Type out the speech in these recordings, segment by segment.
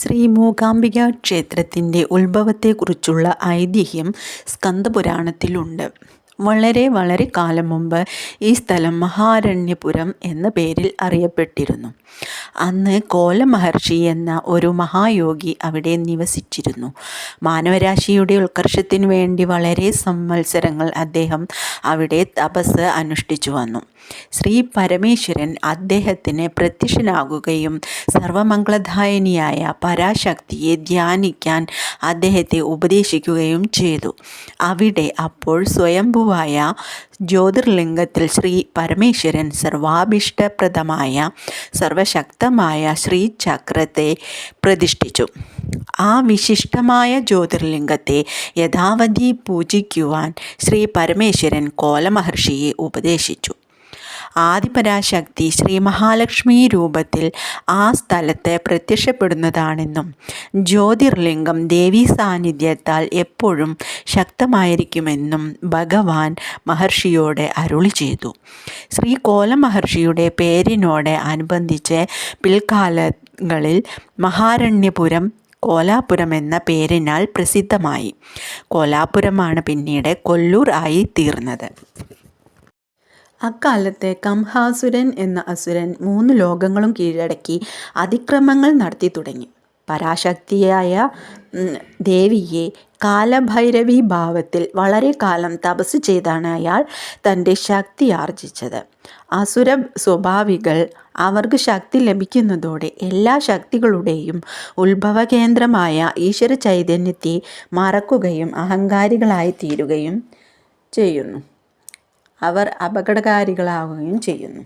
ശ്രീ മൂകാംബിക ക്ഷേത്രത്തിൻ്റെ ഉത്ഭവത്തെക്കുറിച്ചുള്ള ഐതിഹ്യം സ്കന്ദപുരാണത്തിലുണ്ട്. വളരെ കാലം മുമ്പ് ഈ സ്ഥലം മഹാരണ്യപുരം എന്ന പേരിൽ അറിയപ്പെട്ടിരുന്നു. അന്ന് കോല മഹർഷി എന്ന ഒരു മഹായോഗി അവിടെ നിവസിച്ചിരുന്നു. മാനവരാശിയുടെ ഉത്കർഷത്തിനു വേണ്ടി വളരെ സംവത്സരങ്ങൾ അദ്ദേഹം അവിടെ തപസ് അനുഷ്ഠിച്ചു വന്നു. ശ്രീ പരമേശ്വരൻ അദ്ദേഹത്തിന് പ്രത്യക്ഷനാകുകയും സർവമംഗളദായിനിയായ പരാശക്തിയെ ധ്യാനിക്കാൻ അദ്ദേഹത്തെ ഉപദേശിക്കുകയും ചെയ്തു. അവിടെ അപ്പോൾ സ്വയംഭുവായ ജ്യോതിർലിംഗത്തിൽ ശ്രീ പരമേശ്വരൻ സർവാഭീഷ്ടപ്രദമായ സർവശക്തമായ ശ്രീചക്രത്തെ പ്രതിഷ്ഠിച്ചു. ആ വിശിഷ്ടമായ ജ്യോതിർലിംഗത്തെ യഥാവധി പൂജിക്കുവാൻ ശ്രീ പരമേശ്വരൻ കോലമഹർഷിയെ ഉപദേശിച്ചു. ആദിപരാശക്തി ശ്രീ മഹാലക്ഷ്മി രൂപത്തിൽ ആ സ്ഥലത്ത് പ്രത്യക്ഷപ്പെടുന്നതാണെന്നും ജ്യോതിർലിംഗം ദേവീ സാന്നിധ്യത്താൽ എപ്പോഴും ശക്തമായിരിക്കുമെന്നും ഭഗവാൻ മഹർഷിയോട് അരുളി ചെയ്തു. ശ്രീ കോല മഹർഷിയുടെ പേരിനോട് അനുബന്ധിച്ച് പിൽക്കാലങ്ങളിൽ മഹാരണ്യപുരം കോലാപുരം എന്ന പേരിനാൽ പ്രസിദ്ധമായി. കോലാപുരമാണ് പിന്നീട് കൊല്ലൂർ ആയി തീർന്നത്. അക്കാലത്ത് കംഹാസുരൻ എന്ന അസുരൻ 3 ലോകങ്ങളും കീഴടക്കി അതിക്രമങ്ങൾ നടത്തി തുടങ്ങി. പരാശക്തിയായ ദേവിയെ കാലഭൈരവി ഭാവത്തിൽ വളരെ കാലം തപസ് ചെയ്താണ് അയാൾ തൻ്റെ ശക്തി ആർജിച്ചത്. അസുര സ്വഭാവികൾ അവർക്ക് ശക്തി ലഭിക്കുന്നതോടെ എല്ലാ ശക്തികളുടെയും ഉത്ഭവകേന്ദ്രമായ ഈശ്വര ചൈതന്യത്തെ മറക്കുകയും അഹങ്കാരികളായി തീരുകയും ചെയ്യുന്നു. അവർ അപകടകാരികളാവുകയും ചെയ്യുന്നു.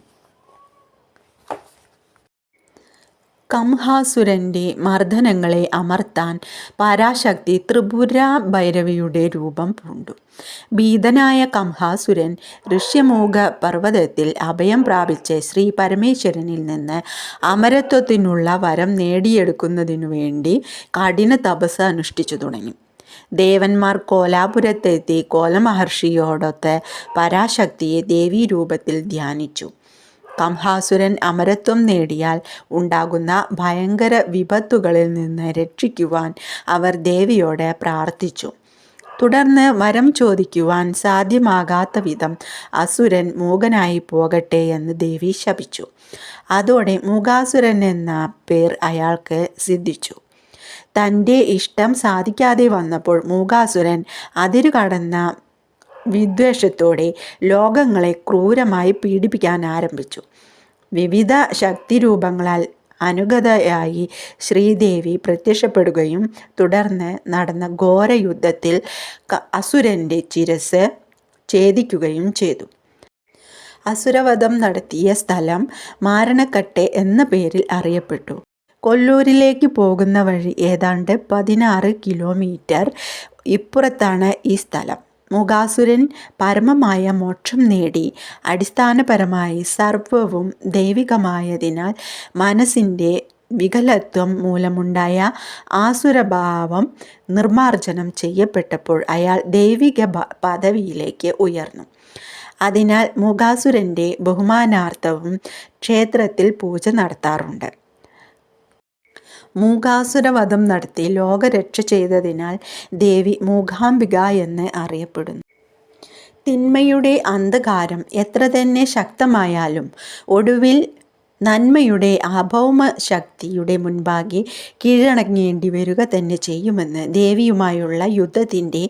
കംഹാസുരൻ്റെ മർദ്ദനങ്ങളെ അമർത്താൻ പരാശക്തി ത്രിപുര ഭൈരവിയുടെ രൂപം പൂണ്ടു. ഭീതനായ കംഹാസുരൻ ഋഷ്യമൂക പർവ്വതത്തിൽ അഭയം പ്രാപിച്ച് ശ്രീ പരമേശ്വരനിൽ നിന്ന് അമരത്വത്തിനുള്ള വരം നേടിയെടുക്കുന്നതിനു വേണ്ടി കഠിന തപസ് അനുഷ്ഠിച്ചു തുടങ്ങി. ദേവന്മാർ കോലാപുരത്തെത്തി കോലമഹർഷിയോടൊത്ത് പരാശക്തിയെ ദേവീരൂപത്തിൽ ധ്യാനിച്ചു. കംഹാസുരൻ അമരത്വം നേടിയാൽ ഉണ്ടാകുന്ന ഭയങ്കര വിപത്തുകളിൽ നിന്ന് രക്ഷിക്കുവാൻ അവർ ദേവിയോട് പ്രാർത്ഥിച്ചു. തുടർന്ന് വരം ചോദിക്കുവാൻ സാധ്യമാകാത്ത വിധം അസുരൻ മൂകനായി പോകട്ടെ എന്ന് ദേവി ശപിച്ചു. അതോടെ മൂകാസുരൻ എന്ന പേർ അയാൾക്ക് സിദ്ധിച്ചു. തൻ്റെ ഇഷ്ടം സാധിക്കാതെ വന്നപ്പോൾ മൂകാസുരൻ അതിരുകടന്ന വിദ്വേഷത്തോടെ ലോകങ്ങളെ ക്രൂരമായി പീഡിപ്പിക്കാൻ ആരംഭിച്ചു. വിവിധ ശക്തിരൂപങ്ങളാൽ അനുഗതയായി ശ്രീദേവി പ്രത്യക്ഷപ്പെടുകയും തുടർന്ന് നടന്ന ഘോരയുദ്ധത്തിൽ അസുരൻ്റെ ശിരസ്സ് ഛേദിക്കുകയും ചെയ്തു. അസുരവധം നടത്തിയ സ്ഥലം മാരണക്കട്ടെ എന്ന പേരിൽ അറിയപ്പെട്ടു. കൊല്ലൂരിലേക്ക് പോകുന്ന വഴി ഏതാണ്ട് 16 കിലോമീറ്റർ ഇപ്പുറത്താണ് ഈ സ്ഥലം. മൂകാസുരൻ പരമമായ മോക്ഷം നേടി അടിസ്ഥാനപരമായി സർവവും ദൈവികമായതിനാൽ മനസ്സിൻ്റെ വികലത്വം മൂലമുണ്ടായ ആസുരഭാവം നിർമ്മാർജ്ജനം ചെയ്യപ്പെട്ടപ്പോൾ അയാൾ ദൈവിക പദവിയിലേക്ക് ഉയർന്നു. അതിനാൽ മൂകാസുരൻ്റെ ബഹുമാനാർത്ഥവും ക്ഷേത്രത്തിൽ പൂജ നടത്താറുണ്ട്. മൂകാസുരവധം നടത്തി ലോകരക്ഷ ചെയ്തതിനാൽ ദേവി മൂകാംബിക എന്ന് അറിയപ്പെടുന്നു. തിന്മയുടെ അന്ധകാരം എത്ര തന്നെ ശക്തമായാലും ഒടുവിൽ നന്മയുടെ അഭൗമ ശക്തിയുടെ മുൻപാകെ കീഴടങ്ങേണ്ടി വരിക തന്നെ ചെയ്യുമെന്ന് ദേവിയുമായുള്ള യുദ്ധത്തിൻ്റെ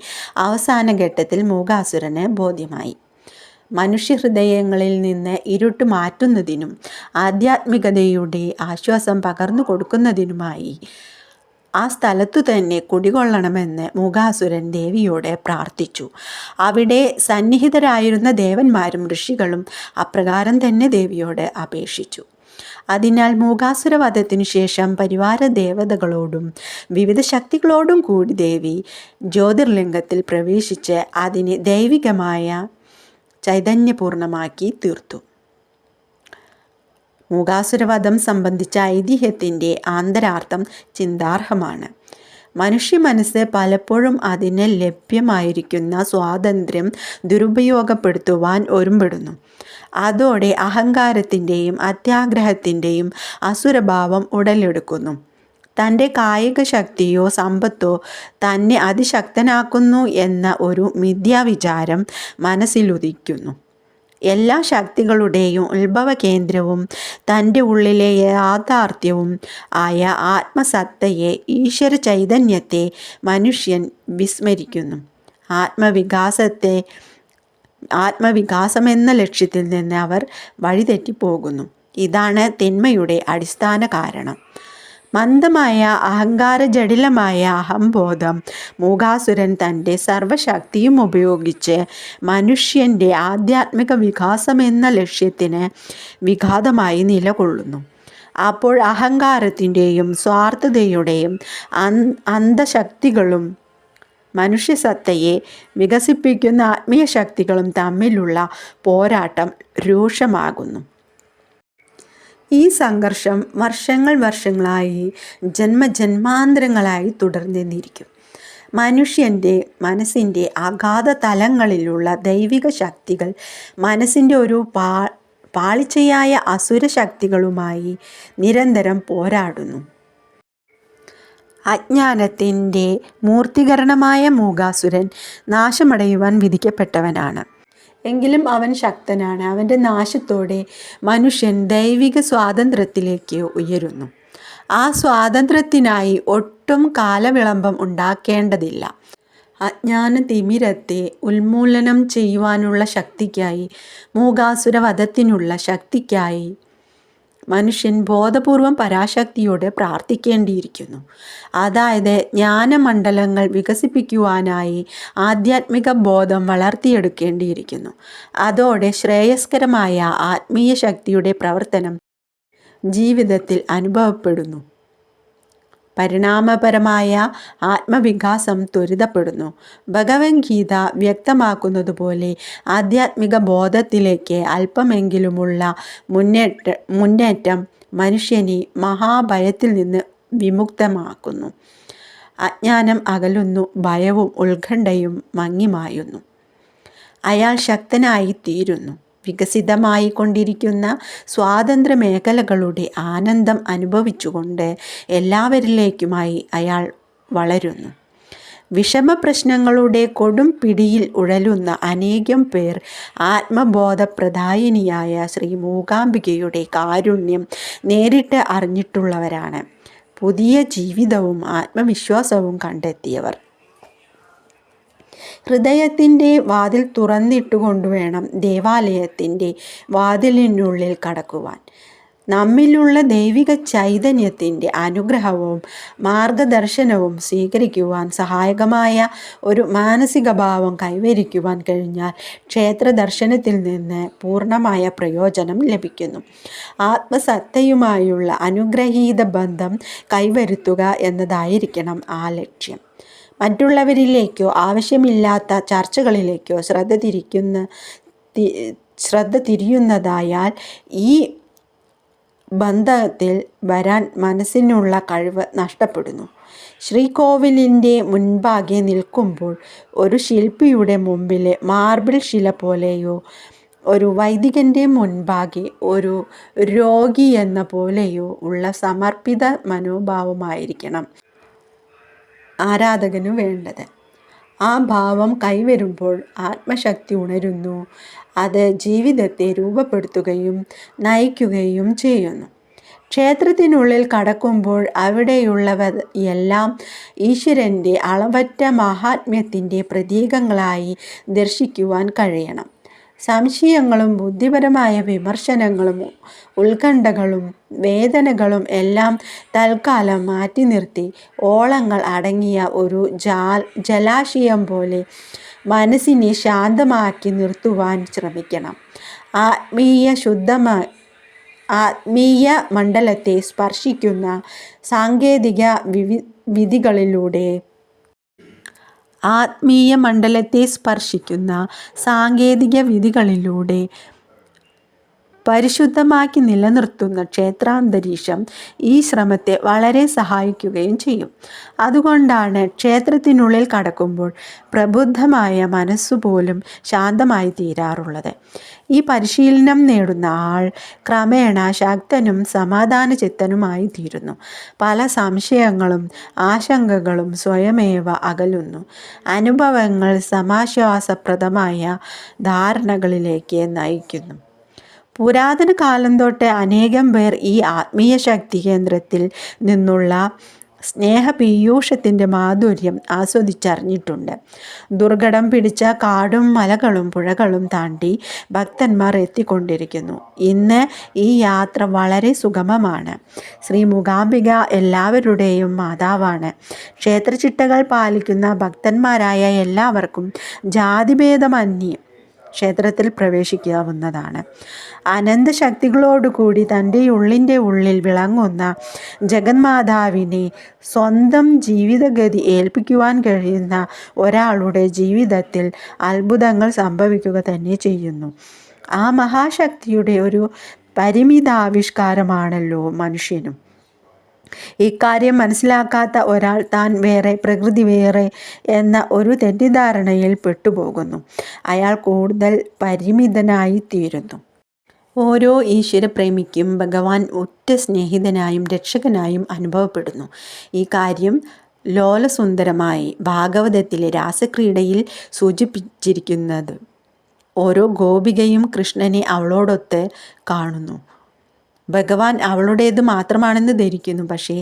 അവസാന ഘട്ടത്തിൽ മൂകാസുരന് ബോധ്യമായി. മനുഷ്യഹൃദയങ്ങളിൽ നിന്ന് ഇരുട്ട് മാറ്റുന്നതിനും ആധ്യാത്മികതയുടെ ആശ്വാസം പകർന്നു കൊടുക്കുന്നതിനുമായി ആ സ്ഥലത്തു തന്നെ കുടികൊള്ളണമെന്ന് മൂകാസുരൻ ദേവിയോട് പ്രാർത്ഥിച്ചു. അവിടെ സന്നിഹിതരായിരുന്ന ദേവന്മാരും ഋഷികളും അപ്രകാരം തന്നെ ദേവിയോട് അപേക്ഷിച്ചു. അതിനാൽ മൂകാസുരവധത്തിനു ശേഷം പരിവാര ദേവതകളോടും വിവിധ ശക്തികളോടും കൂടി ദേവി ജ്യോതിർലിംഗത്തിൽ പ്രവേശിച്ച് അതിനെ ദൈവികമായ ചൈതന്യപൂർണമാക്കി തീർത്തു. മൂകാസുരവധം സംബന്ധിച്ച ഐതിഹ്യത്തിൻ്റെ ആന്തരാർത്ഥം ചിന്താർഹമാണ്. മനുഷ്യ മനസ്സ് പലപ്പോഴും അതിന് ലഭ്യമായിരിക്കുന്ന സ്വാതന്ത്ര്യം ദുരുപയോഗപ്പെടുത്തുവാൻ ഒരുമ്പെടുന്നു. അതോടെ അഹങ്കാരത്തിൻ്റെയും അത്യാഗ്രഹത്തിൻ്റെയും അസുരഭാവം ഉടലെടുക്കുന്നു. തൻ്റെ കായിക ശക്തിയോ സമ്പത്തോ തന്നെ അതിശക്തനാക്കുന്നു എന്ന ഒരു മിഥ്യാവിചാരം മനസ്സിലുദിക്കുന്നു. എല്ലാ ശക്തികളുടെയും ഉത്ഭവ കേന്ദ്രവും തൻ്റെ ഉള്ളിലെ യാഥാർത്ഥ്യവും ആയ ആത്മസത്തയെ, ഈശ്വര ചൈതന്യത്തെ മനുഷ്യൻ വിസ്മരിക്കുന്നു. ആത്മവികാസമെന്ന ലക്ഷ്യത്തിൽ നിന്ന് അവർ വഴിതെറ്റിപ്പോകുന്നു. ഇതാണ് തിന്മയുടെ അടിസ്ഥാന കാരണം. മന്ദമായ അഹങ്കാരജടിലമായ അഹംബോധം മൂകാസുരൻ തൻ്റെ സർവശക്തിയും ഉപയോഗിച്ച് മനുഷ്യൻ്റെ ആധ്യാത്മിക വികാസമെന്ന ലക്ഷ്യത്തിന് വിഘാതമായി നിലകൊള്ളുന്നു. അപ്പോൾ അഹങ്കാരത്തിൻ്റെയും സ്വാർത്ഥതയുടെയും അന്ധശക്തികളും മനുഷ്യസത്തയെ വികസിപ്പിക്കുന്ന ആത്മീയ ശക്തികളും തമ്മിലുള്ള പോരാട്ടം രൂക്ഷമാകുന്നു. ഈ സംഘർഷം വർഷങ്ങളായി ജന്മജന്മാന്തരങ്ങളായി തുടർന്നെന്നിരിക്കും. മനുഷ്യൻ്റെ മനസ്സിൻ്റെ അഗാധ തലങ്ങളിലുള്ള ദൈവിക ശക്തികൾ മനസ്സിൻ്റെ ഒരു പാളിച്ചയായ അസുര ശക്തികളുമായി നിരന്തരം പോരാടുന്നു. അജ്ഞാനത്തിൻ്റെ മൂർത്തീകരണമായ മൂകാസുരൻ നാശമടയുവാൻ വിധിക്കപ്പെട്ടവനാണ്. എങ്കിലും അവൻ ശക്തനാണ്. അവൻ്റെ നാശത്തോടെ മനുഷ്യൻ ദൈവിക സ്വാതന്ത്ര്യത്തിലേക്ക് ഉയരുന്നു. ആ സ്വാതന്ത്ര്യത്തിനായി ഒട്ടും കാലവിളംബം ഉണ്ടാക്കേണ്ടതില്ല. അജ്ഞാന തിമിരത്തെ ഉന്മൂലനം ചെയ്യുവാനുള്ള ശക്തിക്കായി, മൂകാസുര വധത്തിനുള്ള ശക്തിക്കായി മനുഷ്യൻ ബോധപൂർവം പരാശക്തിയോട് പ്രാർത്ഥിക്കേണ്ടിയിരിക്കുന്നു. അതായത് ജ്ഞാനമണ്ഡലങ്ങൾ വികസിപ്പിക്കുവാനായി ആധ്യാത്മിക ബോധം വളർത്തിയെടുക്കേണ്ടിയിരിക്കുന്നു. അതോടെ ശ്രേയസ്കരമായ ആത്മീയ ശക്തിയുടെ പ്രവർത്തനം ജീവിതത്തിൽ അനുഭവപ്പെടുന്നു. പരിണാമപരമായ ആത്മവികാസം ത്വരിതപ്പെടുന്നു. ഭഗവത്ഗീത വ്യക്തമാക്കുന്നതുപോലെ ആധ്യാത്മിക ബോധത്തിലേക്ക് അല്പമെങ്കിലുമുള്ള മുന്നേറ്റം മനുഷ്യനെ മഹാഭയത്തിൽ നിന്ന് വിമുക്തമാക്കുന്നു. അജ്ഞാനം അകലുന്നു, ഭയവും ഉത്കണ്ഠയും മങ്ങിമായുന്നു. അയാൾ ശക്തനായി തീരുന്നു. വികസിതമായി കൊണ്ടിരിക്കുന്ന സ്വാതന്ത്ര്യ മേഖലകളുടെ ആനന്ദം അനുഭവിച്ചുകൊണ്ട് എല്ലാവരിലേക്കുമായി അയാൾ വളരുന്നു. വിഷമപ്രശ്നങ്ങളുടെ കൊടും പിടിയിൽ ഉഴലുന്ന അനേകം പേർ ആത്മബോധപ്രദായിനിയായ ശ്രീ മൂകാംബികയുടെ കാരുണ്യം നേരിട്ട് അറിഞ്ഞിട്ടുള്ളവരാണ്. പുതിയ ജീവിതവും ആത്മവിശ്വാസവും കണ്ടെത്തിയവർ. ഹൃദയത്തിൻ്റെ വാതിൽ തുറന്നിട്ടുകൊണ്ടുവേണം ദേവാലയത്തിൻ്റെ വാതിലിനുള്ളിൽ കടക്കുവാൻ. നമ്മിലുള്ള ദൈവിക ചൈതന്യത്തിൻ്റെ അനുഗ്രഹവും മാർഗദർശനവും സ്വീകരിക്കുവാൻ സഹായകമായ ഒരു മാനസിക ഭാവം കൈവരിക്കുവാൻ കഴിഞ്ഞാൽ ക്ഷേത്ര ദർശനത്തിൽ നിന്ന് പൂർണ്ണമായ പ്രയോജനം ലഭിക്കുന്നു. ആത്മസത്തയുമായുള്ള അനുഗ്രഹീത ബന്ധം കൈവരുത്തുക എന്നതായിരിക്കണം ആ ലക്ഷ്യം. മറ്റുള്ളവരിലേക്കോ ആവശ്യമില്ലാത്ത ചർച്ചകളിലേക്കോ ശ്രദ്ധ തിരിയുന്നതായാൽ ഈ ബന്ധത്തിൽ വരാൻ മനസ്സിനുള്ള കഴിവ് നഷ്ടപ്പെടുന്നു. ശ്രീകോവിലിൻ്റെ മുൻപാകെ നിൽക്കുമ്പോൾ ഒരു ശില്പിയുടെ മുമ്പിലെ മാർബിൾ ശില പോലെയോ, ഒരു വൈദികൻ്റെ മുൻപാകെ ഒരു രോഗി എന്ന പോലെയോ ഉള്ള സമർപ്പിത മനോഭാവമായിരിക്കണം ആരാധകനു വേണ്ടത്. ആ ഭാവം കൈവരുമ്പോൾ ആത്മശക്തി ഉണരുന്നു. അത് ജീവിതത്തെ രൂപപ്പെടുത്തുകയും നയിക്കുകയും ചെയ്യുന്നു. ക്ഷേത്രത്തിനുള്ളിൽ കടക്കുമ്പോൾ അവിടെയുള്ളവർ എല്ലാം ഈശ്വരൻ്റെ അളവറ്റ മഹാത്മ്യത്തിൻ്റെ പ്രതീകങ്ങളായി ദർശിക്കുവാൻ കഴിയണം. സംശയങ്ങളും ബുദ്ധിപരമായ വിമർശനങ്ങളും ഉത്കണ്ഠകളും വേദനകളും എല്ലാം തൽക്കാലം മാറ്റി നിർത്തി ഓളങ്ങൾ അടങ്ങിയ ഒരു ജലാശയം പോലെ മനസ്സിനെ ശാന്തമാക്കി നിർത്തുവാൻ ശ്രമിക്കണം. ആത്മീയ മണ്ഡലത്തെ സ്പർശിക്കുന്ന സാങ്കേതിക വിധികളിലൂടെ പരിശുദ്ധമാക്കി നിലനിർത്തുന്ന ക്ഷേത്രാന്തരീക്ഷം ഈ ശ്രമത്തെ വളരെ സഹായിക്കുകയും ചെയ്യും. അതുകൊണ്ടാണ് ക്ഷേത്രത്തിനുള്ളിൽ കടക്കുമ്പോൾ പ്രബുദ്ധമായ മനസ്സുപോലും ശാന്തമായി തീരാറുള്ളത്. ഈ പരിശീലനം നേടുന്ന ആൾ ക്രമേണ ശക്തനും സമാധാനചിത്തനുമായി തീരുന്നു. പല സംശയങ്ങളും ആശങ്കകളും സ്വയമേവ അകലുന്നു. അനുഭവങ്ങൾ സമാശ്വാസപ്രദമായ ധാരണകളിലേക്ക് നയിക്കുന്നു. പുരാതന കാലം തൊട്ട് അനേകം പേർ ഈ ആത്മീയ ശക്തി കേന്ദ്രത്തിൽ നിന്നുള്ള സ്നേഹപീയൂഷത്തിൻ്റെ മാധുര്യം ആസ്വദിച്ചറിഞ്ഞിട്ടുണ്ട്. ദുർഘടം പിടിച്ച കാടും മലകളും പുഴകളും താണ്ടി ഭക്തന്മാർ എത്തിക്കൊണ്ടിരിക്കുന്നു. ഇന്ന് ഈ യാത്ര വളരെ സുഗമമാണ്. ശ്രീ മൂകാംബിക എല്ലാവരുടെയും മാതാവാണ്. ക്ഷേത്രചിട്ടകൾ പാലിക്കുന്ന ഭക്തന്മാരായ എല്ലാവർക്കും ജാതിഭേദമന്യേ ക്ഷേത്രത്തിൽ പ്രവേശിക്കാവുന്നതാണ്. അനന്തശക്തികളോടുകൂടി തൻ്റെ ഉള്ളിൻ്റെ ഉള്ളിൽ വിളങ്ങുന്ന ജഗന്മാതാവിനെ സ്വന്തം ജീവിതഗതി ഏൽപ്പിക്കുവാൻ കഴിയുന്ന ഒരാളുടെ ജീവിതത്തിൽ അത്ഭുതങ്ങൾ സംഭവിക്കുക തന്നെ ചെയ്യുന്നു. ആ മഹാശക്തിയുടെ ഒരു പരിമിതാവിഷ്കാരമാണല്ലോ മനുഷ്യനും. ഇക്കാര്യം മനസ്സിലാക്കാത്ത ഒരാൾ താൻ വേറെ പ്രകൃതി വേറെ എന്ന ഒരു തെറ്റിദ്ധാരണയിൽ പെട്ടുപോകുന്നു. അയാൾ കൂടുതൽ പരിമിതനായി തീരുന്നു. ഓരോ ഈശ്വരപ്രേമിക്കും ഭഗവാൻ ഉറ്റ സ്നേഹിതനായും രക്ഷകനായും അനുഭവപ്പെടുന്നു. ഈ കാര്യം ലോലസുന്ദരമായി ഭാഗവതത്തിലെ രാസക്രീഡയിൽ സൂചിപ്പിച്ചിരിക്കുന്നത്. ഓരോ ഗോപികയും കൃഷ്ണനെ അവളോടൊത്ത് കാണുന്നു. ഭഗവാൻ അവളുടേത് മാത്രമാണെന്ന് ധരിക്കുന്നു. പക്ഷേ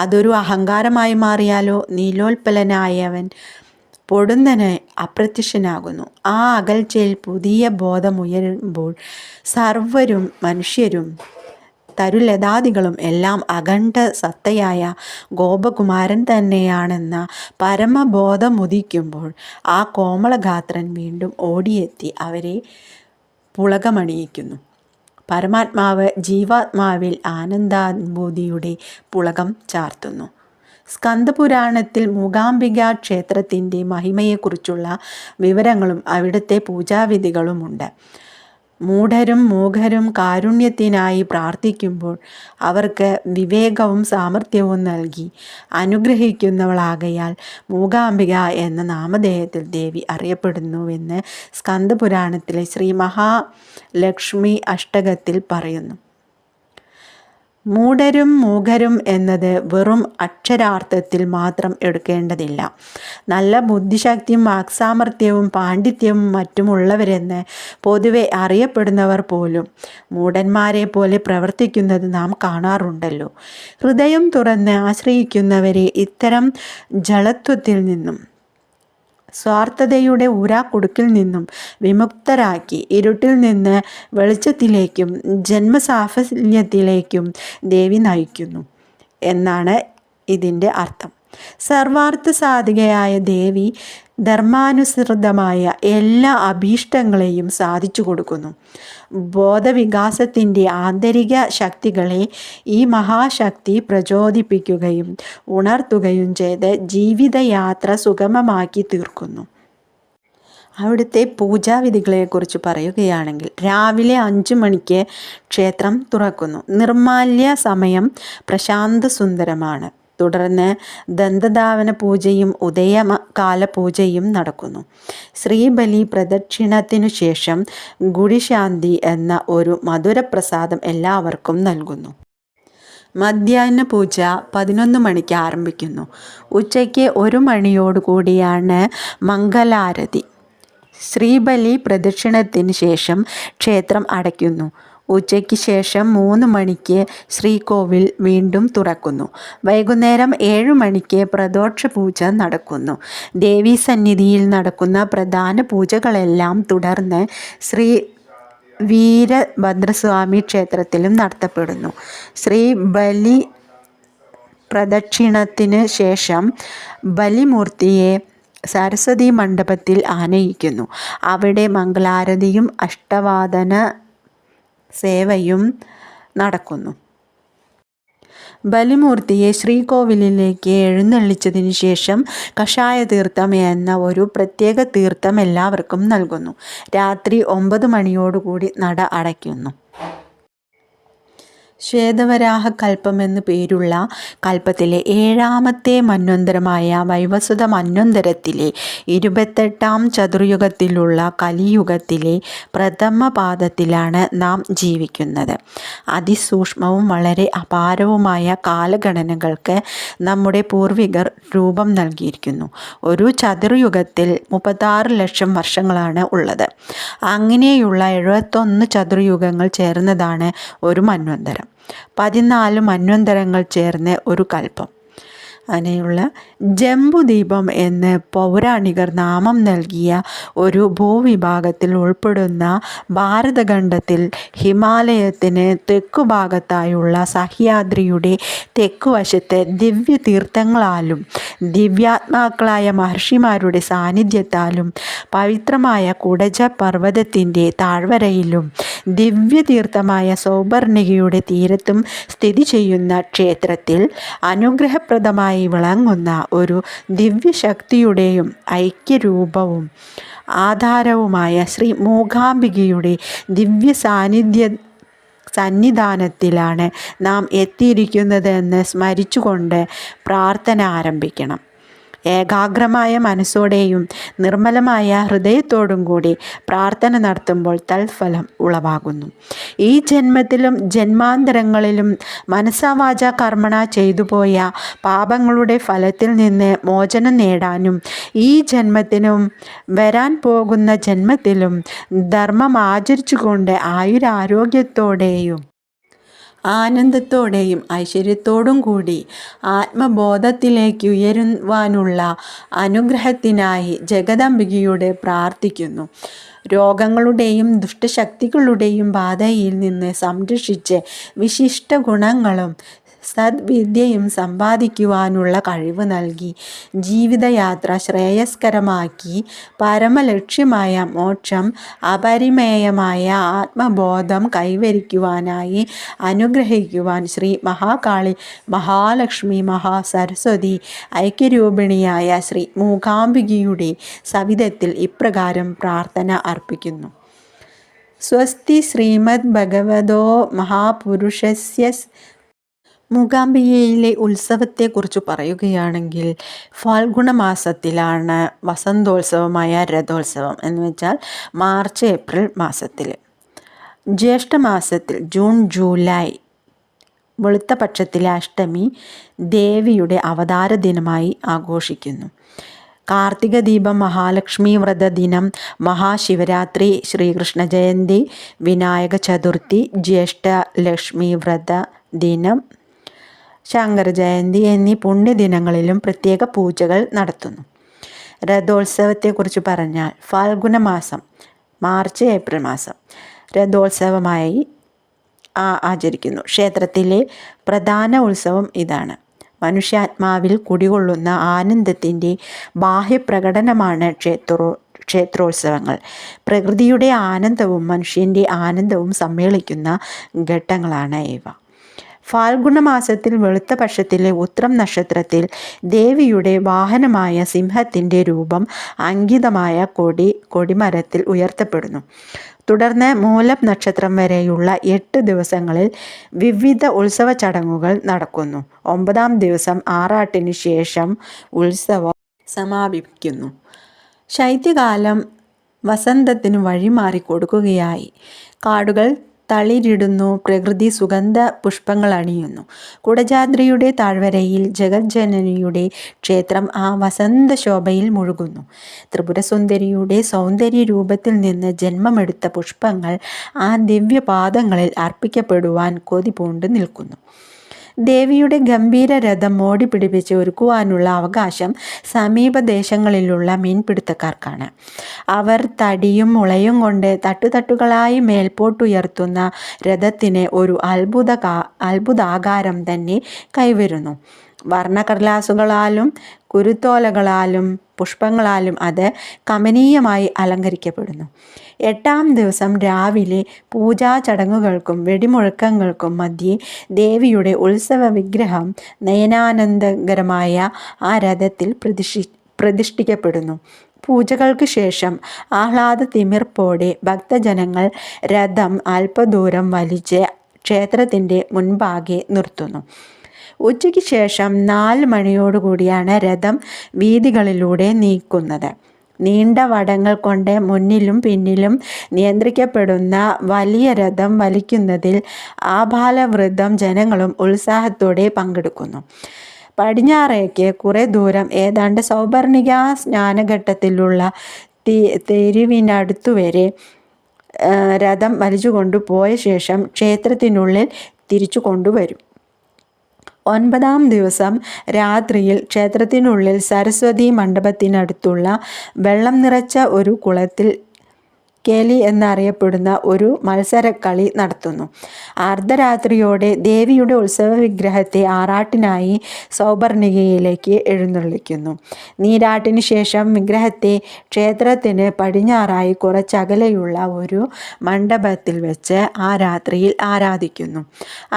അതൊരു അഹങ്കാരമായി മാറിയാലോ? നീലോൽപ്പലനായവൻ പൊടുന്നനെ അപ്രത്യക്ഷനാകുന്നു. ആ അകൽച്ചയിൽ പുതിയ ബോധമുയരുമ്പോൾ സർവരും മനുഷ്യരും തരുലതാദികളും എല്ലാം അഖണ്ഡ സത്തയായ ഗോപകുമാരൻ തന്നെയാണെന്ന പരമബോധമുദിക്കുമ്പോൾ ആ കോമളഗാത്രൻ വീണ്ടും ഓടിയെത്തി അവരെ പുളകമണിയിക്കുന്നു. പരമാത്മാവ് ജീവാത്മാവിൽ ആനന്ദാനുഭൂതിയുടെ പുളകം ചാർത്തുന്നു. സ്കന്ദപുരാണത്തിൽ മൂകാംബിക ക്ഷേത്രത്തിൻ്റെ മഹിമയെക്കുറിച്ചുള്ള വിവരങ്ങളും അവിടുത്തെ പൂജാവിധികളുമുണ്ട്. മൂഢരും മൂഢരും കാരുണ്യത്തിനായി പ്രാർത്ഥിക്കുമ്പോൾ അവർക്ക് വിവേകവും സാമർഥ്യവും നൽകി അനുഗ്രഹിക്കുന്നവളാകയാൽ മൂകാംബിക എന്ന നാമധേയത്തിൽ ദേവി അറിയപ്പെടുന്നുവെന്ന് സ്കന്ദപുരാണത്തിലെ ശ്രീ മഹാലക്ഷ്മി അഷ്ടകത്തിൽ പറയുന്നു. മൂഢരും മൂഢരും എന്നത് വെറും അക്ഷരാർത്ഥത്തിൽ മാത്രം എടുക്കേണ്ടതില്ല. നല്ല ബുദ്ധിശക്തിയും വാക്സാമർഥ്യവും പാണ്ഡിത്യവും മറ്റുമുള്ളവരെന്ന് പൊതുവെ അറിയപ്പെടുന്നവർ പോലും മൂഢന്മാരെ പോലെ പ്രവർത്തിക്കുന്നത് നാം കാണാറുണ്ടല്ലോ. ഹൃദയം തുറന്ന് ആശ്രയിക്കുന്നവരെ ഇത്തരം ജളത്വത്തിൽ നിന്നും സ്വാർത്ഥതയുടെ ഊരാക്കുടുക്കിൽ നിന്നും വിമുക്തരാക്കി ഇരുട്ടിൽ നിന്ന് വെളിച്ചത്തിലേക്കും ജന്മസാഫല്യത്തിലേക്കും ദേവി നയിക്കുന്നു എന്നാണ് ഇതിൻ്റെ അർത്ഥം. സർവാർത്ഥ സാധികയായ ദേവി ധർമാനുസൃതമായ എല്ലാ അഭീഷ്ടങ്ങളെയും സാധിച്ചു കൊടുക്കുന്നു. ബോധവികാസത്തിൻ്റെ ആന്തരിക ശക്തികളെ ഈ മഹാശക്തി പ്രചോദിപ്പിക്കുകയും ഉണർത്തുകയും ചെയ്ത് ജീവിതയാത്ര സുഗമമാക്കി തീർക്കുന്നു. അവിടുത്തെ പൂജാവിധികളെക്കുറിച്ച് പറയുകയാണെങ്കിൽ രാവിലെ 5 മണിക്ക് ക്ഷേത്രം തുറക്കുന്നു. നിർമാല്യ സമയം പ്രശാന്തസുന്ദരമാണ്. തുടർന്ന് ദന്തധാവന പൂജയും ഉദയകാല പൂജയും നടക്കുന്നു. ശ്രീബലി പ്രദക്ഷിണത്തിനു ശേഷം ഗുഡിശാന്തി എന്ന ഒരു മധുരപ്രസാദം എല്ലാവർക്കും നൽകുന്നു. മധ്യാഹ്ന പൂജ 11 മണിക്ക് ആരംഭിക്കുന്നു. ഉച്ചയ്ക്ക് 1 മണിയോടുകൂടിയാണ് മംഗലാരതി. ശ്രീബലി പ്രദക്ഷിണത്തിന് ശേഷം ക്ഷേത്രം അടയ്ക്കുന്നു. ഉച്ചയ്ക്ക് ശേഷം 3 മണിക്ക് ശ്രീകോവിൽ വീണ്ടും തുറക്കുന്നു. വൈകുന്നേരം 7 മണിക്ക് പ്രദോഷ പൂജ നടക്കുന്നു. ദേവീസന്നിധിയിൽ നടക്കുന്ന പ്രധാന പൂജകളെല്ലാം തുടർന്ന് ശ്രീ വീരഭദ്രസ്വാമി ക്ഷേത്രത്തിലും നടത്തപ്പെടുന്നു. ശ്രീ ബലി പ്രദക്ഷിണത്തിന് ശേഷം ബലിമൂർത്തിയെ സരസ്വതി മണ്ഡപത്തിൽ ആനയിക്കുന്നു. അവിടെ മംഗളാരതിയും അഷ്ടവാദന സേവയും നടക്കുന്നു. ബലിമൂർത്തിയെ ശ്രീകോവിലിലേക്ക് എഴുന്നള്ളിച്ചതിന് ശേഷം കഷായ തീർത്ഥം എന്ന ഒരു പ്രത്യേക തീർത്ഥം എല്ലാവർക്കും നൽകുന്നു. രാത്രി 9 മണിയോടുകൂടി നട അടയ്ക്കുന്നു. ശ്വേതവരാഹകൽപ്പം എന്നു പേരുള്ള കൽപ്പത്തിലെ 7ാമത്തെ മന്വന്തരമായ വൈവസ്വത മന്വന്തരത്തിലെ 28ാം ചതുർയുഗത്തിലുള്ള കലിയുഗത്തിലെ പ്രഥമ പാദത്തിലാണ് നാം ജീവിക്കുന്നത്. അതിസൂക്ഷ്മവും വളരെ അപാരവുമായ കാലഗണനകൾക്ക് നമ്മുടെ പൂർവികർ രൂപം നൽകിയിരിക്കുന്നു. ഒരു ചതുർയുഗത്തിൽ 36 ലക്ഷം വർഷങ്ങളാണ് ഉള്ളത്. അങ്ങനെയുള്ള 71 ചതുർയുഗങ്ങൾ ചേർന്നതാണ് ഒരു മന്വന്തരം. 14 മന്വന്തരങ്ങൾ ചേർന്ന് ഒരു കൽപ്പം. അങ്ങനെയുള്ള ജംബുദ്വീപം എന്ന് പൗരാണികർ നാമം നൽകിയ ഒരു ഭൂവിഭാഗത്തിൽ ഉൾപ്പെടുന്ന ഭാരതഖണ്ഡത്തിൽ ഹിമാലയത്തിന് തെക്കുഭാഗത്തായുള്ള സഹ്യാദ്രിയുടെ തെക്കുവശത്ത് ദിവ്യതീർത്ഥങ്ങളാലും ദിവ്യാത്മാക്കളായ മഹർഷിമാരുടെ സാന്നിധ്യത്താലും പവിത്രമായ കുടജ പർവ്വതത്തിൻ്റെ താഴ്വരയിലും ദിവ്യതീർത്ഥമായ സൗപർണികയുടെ തീരത്തും സ്ഥിതി ചെയ്യുന്ന ക്ഷേത്രത്തിൽ അനുഗ്രഹപ്രദമായി വിളങ്ങുന്ന ഒരു ദിവ്യശക്തിയുടെയും ഐക്യരൂപവും ആധാരവുമായ ശ്രീ മൂകാംബികയുടെ ദിവ്യ സന്നിധാനത്തിലാണ് നാം എത്തിയിരിക്കുന്നതെന്ന് സ്മരിച്ചുകൊണ്ട് പ്രാർത്ഥന ആരംഭിക്കണം. ഏകാഗ്രമായ മനസ്സോടെയും നിർമ്മലമായ ഹൃദയത്തോടും കൂടി പ്രാർത്ഥന നടത്തുമ്പോൾ തൽഫലം ഉളവാകുന്നു. ഈ ജന്മത്തിലും ജന്മാന്തരങ്ങളിലും മനസ്സാവാച കർമ്മണ ചെയ്തുപോയ പാപങ്ങളുടെ ഫലത്തിൽ നിന്ന് മോചനം നേടാനും ഈ ജന്മത്തിനും വരാൻ പോകുന്ന ജന്മത്തിലും ധർമ്മം ആചരിച്ചുകൊണ്ട് ആയുരാരോഗ്യത്തോടെയും ആനന്ദത്തോടെയും ഐശ്വര്യത്തോടും കൂടി ആത്മബോധത്തിലേക്ക് ഉയരുവാനുള്ള അനുഗ്രഹത്തിനായി ജഗദംബികയോട് പ്രാർത്ഥിക്കുന്നു. രോഗങ്ങളുടെയും ദുഷ്ടശക്തികളുടെയും ബാധയിൽ നിന്ന് സംരക്ഷിച്ച് വിശിഷ്ട ഗുണങ്ങളും സദ്വിദ്യയും സമ്പാദിക്കുവാനുള്ള കഴിവ് നൽകി ജീവിതയാത്ര ശ്രേയസ്കരമാക്കി പരമലക്ഷ്യമായ മോക്ഷം അപരിമേയമായ ആത്മബോധം കൈവരിക്കുവാനായി അനുഗ്രഹിക്കുവാൻ ശ്രീ മഹാകാളി, മഹാലക്ഷ്മി, മഹാസരസ്വതി, ഐക്യരൂപിണിയായ ശ്രീ മൂകാംബികയുടെ സവിധത്തിൽ ഇപ്രകാരം പ്രാർത്ഥന അർപ്പിക്കുന്നു. സ്വസ്തി ശ്രീമദ് ഭഗവതോ മഹാപുരുഷസ്യ. മൂകാംബികയിലെ ഉത്സവത്തെക്കുറിച്ച് പറയുകയാണെങ്കിൽ ഫാൽഗുണ മാസത്തിലാണ് വസന്തോത്സവമായ രഥോത്സവം എന്ന് വെച്ചാൽ മാർച്ച് ഏപ്രിൽ മാസത്തിൽ. ജ്യേഷ്ഠമാസത്തിൽ ജൂൺ ജൂലൈ വെളുത്ത പക്ഷത്തിലെ അഷ്ടമി ദേവിയുടെ അവതാര ദിനമായി ആഘോഷിക്കുന്നു. കാർത്തിക ദീപം, മഹാലക്ഷ്മി വ്രത ദിനം, മഹാശിവരാത്രി, ശ്രീകൃഷ്ണ ജയന്തി, വിനായക ചതുർത്ഥി, ജ്യേഷ്ഠ ലക്ഷ്മി വ്രത ദിനം, ശങ്കര ജയന്തി എന്നീ പുണ്യദിനങ്ങളിലും പ്രത്യേക പൂജകൾ നടത്തുന്നു. രഥോത്സവത്തെക്കുറിച്ച് പറഞ്ഞാൽ ഫാൽഗുന മാസം മാർച്ച് ഏപ്രിൽ മാസം രഥോത്സവമായി ആചരിക്കുന്നു. ക്ഷേത്രത്തിലെ പ്രധാന ഉത്സവം ഇതാണ്. മനുഷ്യാത്മാവിൽ കുടികൊള്ളുന്ന ആനന്ദത്തിൻ്റെ ബാഹ്യപ്രകടനമാണ് ക്ഷേത്രോത്സവങ്ങൾ. പ്രകൃതിയുടെ ആനന്ദവും മനുഷ്യൻ്റെ ആനന്ദവും സമ്മേളിക്കുന്ന ഘട്ടങ്ങളാണ് ഇവ. ഫാൽഗുണ മാസത്തിൽ വെളുത്ത പക്ഷത്തിലെ ഉത്രം നക്ഷത്രത്തിൽ ദേവിയുടെ വാഹനമായ സിംഹത്തിൻ്റെ രൂപം അങ്കിതമായ കൊടിമരത്തിൽ ഉയർത്തപ്പെടുന്നു. തുടർന്ന് മൂലം നക്ഷത്രം വരെയുള്ള 8 ദിവസങ്ങളിൽ വിവിധ ഉത്സവ ചടങ്ങുകൾ നടക്കുന്നു. 9ാം ദിവസം ആറാട്ടിന് ശേഷം ഉത്സവം സമാപിക്കുന്നു. ശൈത്യകാലം വസന്തത്തിന് വഴിമാറി കൊടുക്കുകയായി. കാടുകൾ തളിരിടുന്നു, പ്രകൃതി സുഗന്ധ പുഷ്പങ്ങൾ അണിയുന്നു. കുടജാദ്രിയുടെ താഴ്വരയിൽ ജഗജ്ജനനിയുടെ ക്ഷേത്രം ആ വസന്ത ശോഭയിൽ മുഴുകുന്നു. ത്രിപുരസുന്ദരിയുടെ സൗന്ദര്യ രൂപത്തിൽ നിന്ന് ജന്മമെടുത്ത പുഷ്പങ്ങൾ ആ ദിവ്യപാദങ്ങളിൽ അർപ്പിക്കപ്പെടുവാൻ കൊതി പൂണ്ട് നിൽക്കുന്നു. ദേവിയുടെ ഗംഭീര രഥം ഓടിപ്പിടിപ്പിച്ച് ഒരുക്കുവാനുള്ള അവകാശം സമീപദേശങ്ങളിലുള്ള മീൻപിടുത്തക്കാർക്കാണ്. അവർ തടിയും മുളയും കൊണ്ട് തട്ടുതട്ടുകളായി മേൽപോട്ടുയർത്തുന്ന രഥത്തിന് ഒരു അത്ഭുതാകാരം തന്നെ കൈവരുന്നു. വർണ്ണക്കടലാസുകളാലും കുരുത്തോലകളാലും പുഷ്പങ്ങളാലും അത് കമനീയമായി അലങ്കരിക്കപ്പെടുന്നു. 8ാം ദിവസം രാവിലെ പൂജാ ചടങ്ങുകൾക്കും വെടിമുഴക്കങ്ങൾക്കും മധ്യേ ദേവിയുടെ ഉത്സവ വിഗ്രഹം നയനാനന്ദകരമായ ആ രഥത്തിൽ പ്രതിഷ്ഠിക്കപ്പെടുന്നു. പൂജകൾക്ക് ശേഷം ആഹ്ലാദ തിമിർപ്പോടെ ഭക്തജനങ്ങൾ രഥം അല്പദൂരം വലിച്ച് ക്ഷേത്രത്തിൻ്റെ മുൻപാകെ നിർത്തുന്നു. ഉച്ചയ്ക്ക് ശേഷം 4 മണിയോടുകൂടിയാണ് രഥം വീഥികളിലൂടെ നീക്കുന്നത്. നീണ്ട വടങ്ങൾ കൊണ്ട് മുന്നിലും പിന്നിലും നിയന്ത്രിക്കപ്പെടുന്ന വലിയ രഥം വലിക്കുന്നതിൽ ആബാലവൃദ്ധം ജനങ്ങളും ഉത്സാഹത്തോടെ പങ്കെടുക്കുന്നു. പടിഞ്ഞാറേക്ക് കുറേ ദൂരം ഏതാണ്ട് സൗപർണിക സ്നാനഘട്ടത്തിലുള്ള തെരുവിനടുത്തുവരെ രഥം വലിച്ചുകൊണ്ടു പോയ ശേഷം ക്ഷേത്രത്തിനുള്ളിൽ തിരിച്ചു കൊണ്ടുവരും. 9-ാം ദിവസം രാത്രിയിൽ ക്ഷേത്രത്തിനുള്ളിൽ സരസ്വതി മണ്ഡപത്തിനടുത്തുള്ള വെള്ളം നിറച്ച ഒരു കുളത്തിൽ കേലി എന്നറിയപ്പെടുന്ന ഒരു മത്സരക്കളി നടത്തുന്നു. അർദ്ധരാത്രിയോടെ ദേവിയുടെ ഉത്സവ വിഗ്രഹത്തെ ആറാട്ടിനായി സൗപർണികയിലേക്ക് എഴുന്നള്ളിക്കുന്നു. നീരാട്ടിന് ശേഷം വിഗ്രഹത്തെ ക്ഷേത്രത്തിന് പടിഞ്ഞാറായി കുറച്ചകലെയുള്ള ഒരു മണ്ഡപത്തിൽ വെച്ച് ആ രാത്രിയിൽ ആരാധിക്കുന്നു.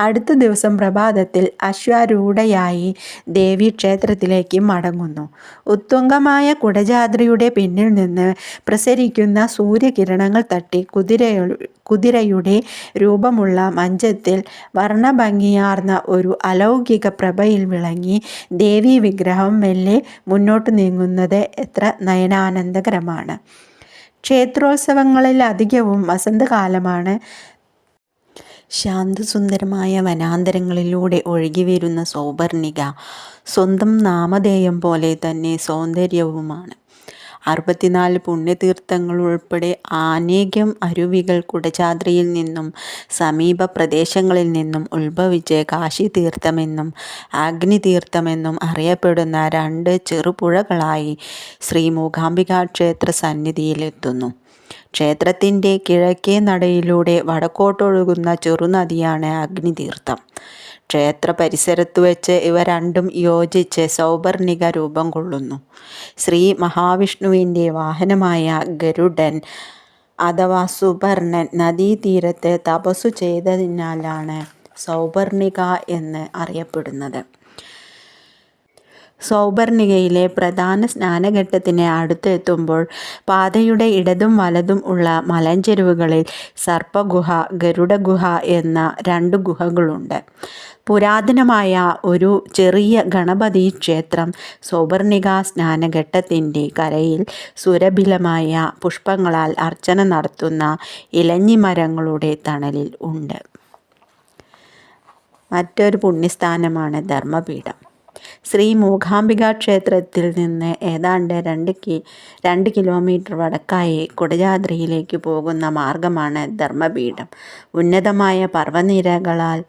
അടുത്ത ദിവസം പ്രഭാതത്തിൽ അശ്വാരൂഢയായി ദേവി ക്ഷേത്രത്തിലേക്ക് മടങ്ങുന്നു. ഉത്തുംഗമായ കുടജാദ്രിയുടെ പിന്നിൽ നിന്ന് പ്രസരിക്കുന്ന സൂര്യകിരണങ്ങൾ തട്ടി കുതിരയുടെ രൂപമുള്ള മഞ്ചത്തിൽ വർണ്ണഭംഗിയാർന്ന ഒരു അലൗകിക പ്രഭയിൽ വിളങ്ങി ദേവീ വിഗ്രഹം മെല്ലെ മുന്നോട്ട് നീങ്ങുന്നത് എത്ര നയനാനന്ദകരമാണ്. ക്ഷേത്രോത്സവങ്ങളിൽ അധികവും വസന്തകാലമാണ്. ശാന്തസുന്ദരമായ വനാന്തരങ്ങളിലൂടെ ഒഴുകിവരുന്ന സൗപർണിക സ്വന്തം നാമധേയം പോലെ തന്നെ സൗന്ദര്യവുമാണ്. 64 പുണ്യതീർത്ഥങ്ങൾ ഉൾപ്പെടെ അനേകം അരുവികൾ കുടജാദ്രിയിൽ നിന്നും സമീപ പ്രദേശങ്ങളിൽ നിന്നും ഉത്ഭവിച്ച് കാശീതീർത്ഥമെന്നും അഗ്നിതീർത്ഥമെന്നും അറിയപ്പെടുന്ന 2 ചെറുപുഴകളായി ശ്രീ മൂകാംബികാ ക്ഷേത്ര സന്നിധിയിലെത്തുന്നു. ക്ഷേത്രത്തിൻ്റെ കിഴക്കേ നടയിലൂടെ വടക്കോട്ടൊഴുകുന്ന ചെറുനദിയാണ് അഗ്നിതീർത്ഥം. ക്ഷേത്ര പരിസരത്തു വെച്ച് ഇവ രണ്ടും യോജിച്ച് സൗപർണിക രൂപം കൊള്ളുന്നു. ശ്രീ മഹാവിഷ്ണുവിൻ്റെ വാഹനമായ ഗരുഡൻ അഥവാ സുപർണൻ നദീതീരത്ത് തപസ്സു ചെയ്തതിനാലാണ് സൗപർണിക എന്ന് അറിയപ്പെടുന്നത്. സൗപർണികയിലെ പ്രധാന സ്നാനഘട്ടത്തിന് അടുത്തെത്തുമ്പോൾ പാതയുടെ ഇടതും വലതും ഉള്ള മലഞ്ചെരുവുകളിൽ സർപ്പഗുഹ, ഗരുഡഗുഹ എന്ന 2 ഗുഹകളുണ്ട്. പുരാതനമായ ഒരു ചെറിയ ഗണപതി ക്ഷേത്രം സൗപർണിക സ്നാനഘട്ടത്തിൻ്റെ കരയിൽ സുരഭിലമായ പുഷ്പങ്ങളാൽ അർച്ചന നടത്തുന്ന ഇലഞ്ഞിമരങ്ങളുടെ തണലിൽ ഉണ്ട്. മറ്റൊരു പുണ്യസ്ഥാനമാണ് ധർമ്മപീഠം. ശ്രീ മൂകാംബികാ ക്ഷേത്രത്തിൽ നിന്ന് ഏതാണ്ട് 2 കിലോമീറ്റർ വടക്കായി കുടജാദ്രിയിലേക്ക് പോകുന്ന മാർഗമാണ് ധർമ്മപീഠം. ഉന്നതമായ പർവ്വതനിരകളാൽ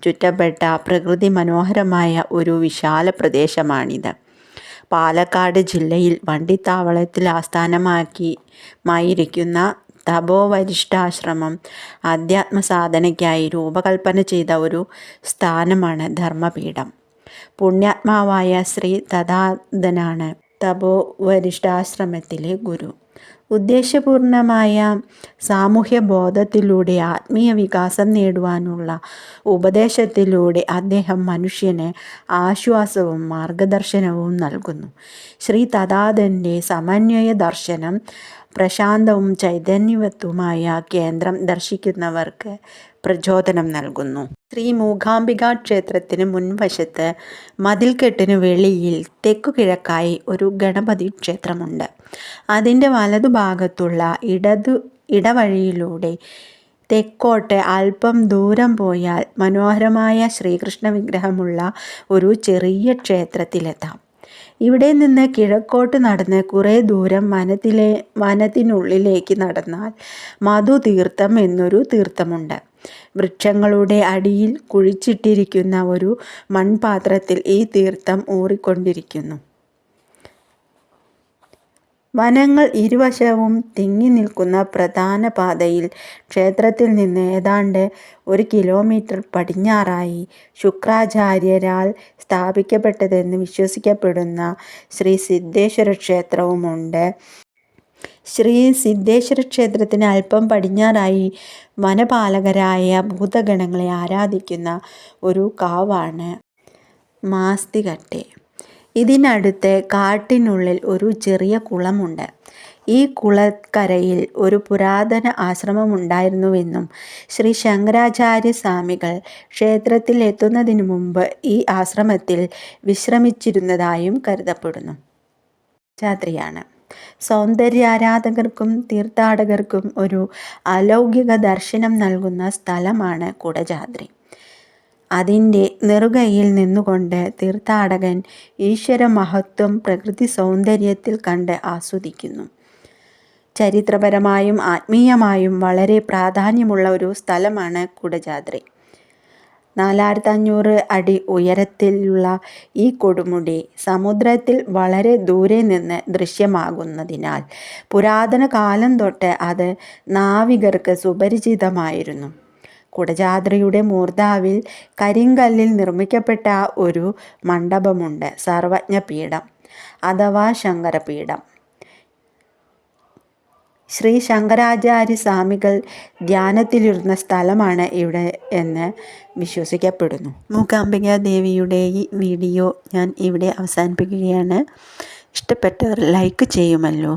ചുറ്റപ്പെട്ട പ്രകൃതി മനോഹരമായ ഒരു വിശാല പ്രദേശമാണിത്. പാലക്കാട് ജില്ലയിൽ വണ്ടിത്താവളത്തിൽ ആസ്ഥാനമായിരിക്കുന്ന തപോവരിഷ്ഠാശ്രമം അധ്യാത്മസാധനയ്ക്കായി രൂപകൽപ്പന ചെയ്ത ഒരു സ്ഥാനമാണ് ധർമ്മപീഠം. പുണ്യാത്മാവായ ശ്രീ തഥാഗതനാണ് തപോവരിഷ്ഠാശ്രമത്തിലെ ഗുരു. ഉദ്ദേശ്യപൂർണമായ സാമൂഹ്യബോധത്തിലൂടെ ആത്മീയ വികാസം നേടുവാനുള്ള ഉപദേശത്തിലൂടെ അദ്ദേഹം മനുഷ്യന് ആശ്വാസവും മാർഗദർശനവും നൽകുന്നു. ശ്രീ തഥാഗതൻ്റെ സമന്വയ ദർശനം പ്രശാന്തവും ചൈതന്യവത്തുമായ കേന്ദ്രം ദർശിക്കുന്നവർക്ക് പ്രചോദനം നൽകുന്നു. ശ്രീ മൂകാംബികാ ക്ഷേത്രത്തിന് മുൻവശത്ത് മതിൽക്കെട്ടിനു വെളിയിൽ തെക്കുകിഴക്കായി ഒരു ഗണപതി ക്ഷേത്രമുണ്ട്. അതിൻ്റെ വലതുഭാഗത്തുള്ള ഇടവഴിയിലൂടെ തെക്കോട്ട് അല്പം ദൂരം പോയാൽ മനോഹരമായ ശ്രീകൃഷ്ണ വിഗ്രഹമുള്ള ഒരു ചെറിയ ക്ഷേത്രത്തിലെത്താം. ഇവിടെ നിന്ന് കിഴക്കോട്ട് നടന്ന് കുറേ ദൂരം വനത്തിനുള്ളിലേക്ക് നടന്നാൽ മധുതീർത്ഥം എന്നൊരു തീർത്ഥമുണ്ട്. വൃക്ഷങ്ങളുടെ അടിയിൽ കുഴിച്ചിട്ടിരിക്കുന്ന ഒരു മൺപാത്രത്തിൽ ഈ തീർത്ഥം ഊറിക്കൊണ്ടിരിക്കുന്നു. വനങ്ങൾ ഇരുവശവും തിങ്ങി നിൽക്കുന്ന പ്രധാന പാതയിൽ ക്ഷേത്രത്തിൽ നിന്ന് ഏതാണ്ട് 1 കിലോമീറ്റർ പടിഞ്ഞാറായി ശുക്രാചാര്യരാൽ സ്ഥാപിക്കപ്പെട്ടതെന്ന് വിശ്വസിക്കപ്പെടുന്ന ശ്രീ സിദ്ധേശ്വര ക്ഷേത്രവുമുണ്ട്. ശ്രീ സിദ്ധേശ്വര ക്ഷേത്രത്തിന് അല്പം പടിഞ്ഞാറായി വനപാലകരായ ഭൂതഗണങ്ങളെ ആരാധിക്കുന്ന ഒരു കാവാണ് മാസ്തികട്ടെ. ഇതിനടുത്ത് കാട്ടിനുള്ളിൽ ഒരു ചെറിയ കുളമുണ്ട്. ഈ കുളക്കരയിൽ ഒരു പുരാതന ആശ്രമമുണ്ടായിരുന്നുവെന്നും ശ്രീ ശങ്കരാചാര്യ സ്വാമികൾ ക്ഷേത്രത്തിൽ എത്തുന്നതിനു മുമ്പ് ഈ ആശ്രമത്തിൽ വിശ്രമിച്ചിരുന്നതായും കരുതപ്പെടുന്നു. കുടജാദ്രിയാണ്. സൗന്ദര്യാരാധകർക്കും തീർത്ഥാടകർക്കും ഒരു അലൗകിക ദർശനം നൽകുന്ന സ്ഥലമാണ് കുടജാദ്രി. അതിൻ്റെ നെറുകയിൽ നിന്നുകൊണ്ട് തീർത്ഥാടകൻ ഈശ്വര മഹത്വം പ്രകൃതി സൗന്ദര്യത്തിൽ കണ്ട് ആസ്വദിക്കുന്നു. ചരിത്രപരമായും ആത്മീയമായും വളരെ പ്രാധാന്യമുള്ള ഒരു സ്ഥലമാണ് കുടജാദ്രി. 4500 അടി ഉയരത്തിലുള്ള ഈ കൊടുമുടി സമുദ്രത്തിൽ വളരെ ദൂരെ നിന്ന് ദൃശ്യമാകുന്നതിനാൽ പുരാതന കാലം തൊട്ട് അത് നാവികർക്ക് സുപരിചിതമായിരുന്നു. കുടജാദ്രിയുടെ മൂർധാവിൽ കരിങ്കല്ലിൽ നിർമ്മിക്കപ്പെട്ട ഒരു മണ്ഡപമുണ്ട്. സർവജ്ഞപീഠം അഥവാ ശങ്കരപീഠം. ശ്രീ ശങ്കരാചാര്യ സ്വാമികൾ ധ്യാനത്തിലിരുന്ന സ്ഥലമാണ് ഇവിടെ എന്ന് വിശ്വസിക്കപ്പെടുന്നു. മൂകാംബിക ദേവിയുടെ ഈ വീഡിയോ ഞാൻ ഇവിടെ അവസാനിപ്പിക്കുകയാണ്. ഇഷ്ടപ്പെട്ടവർ ലൈക്ക് ചെയ്യുമല്ലോ.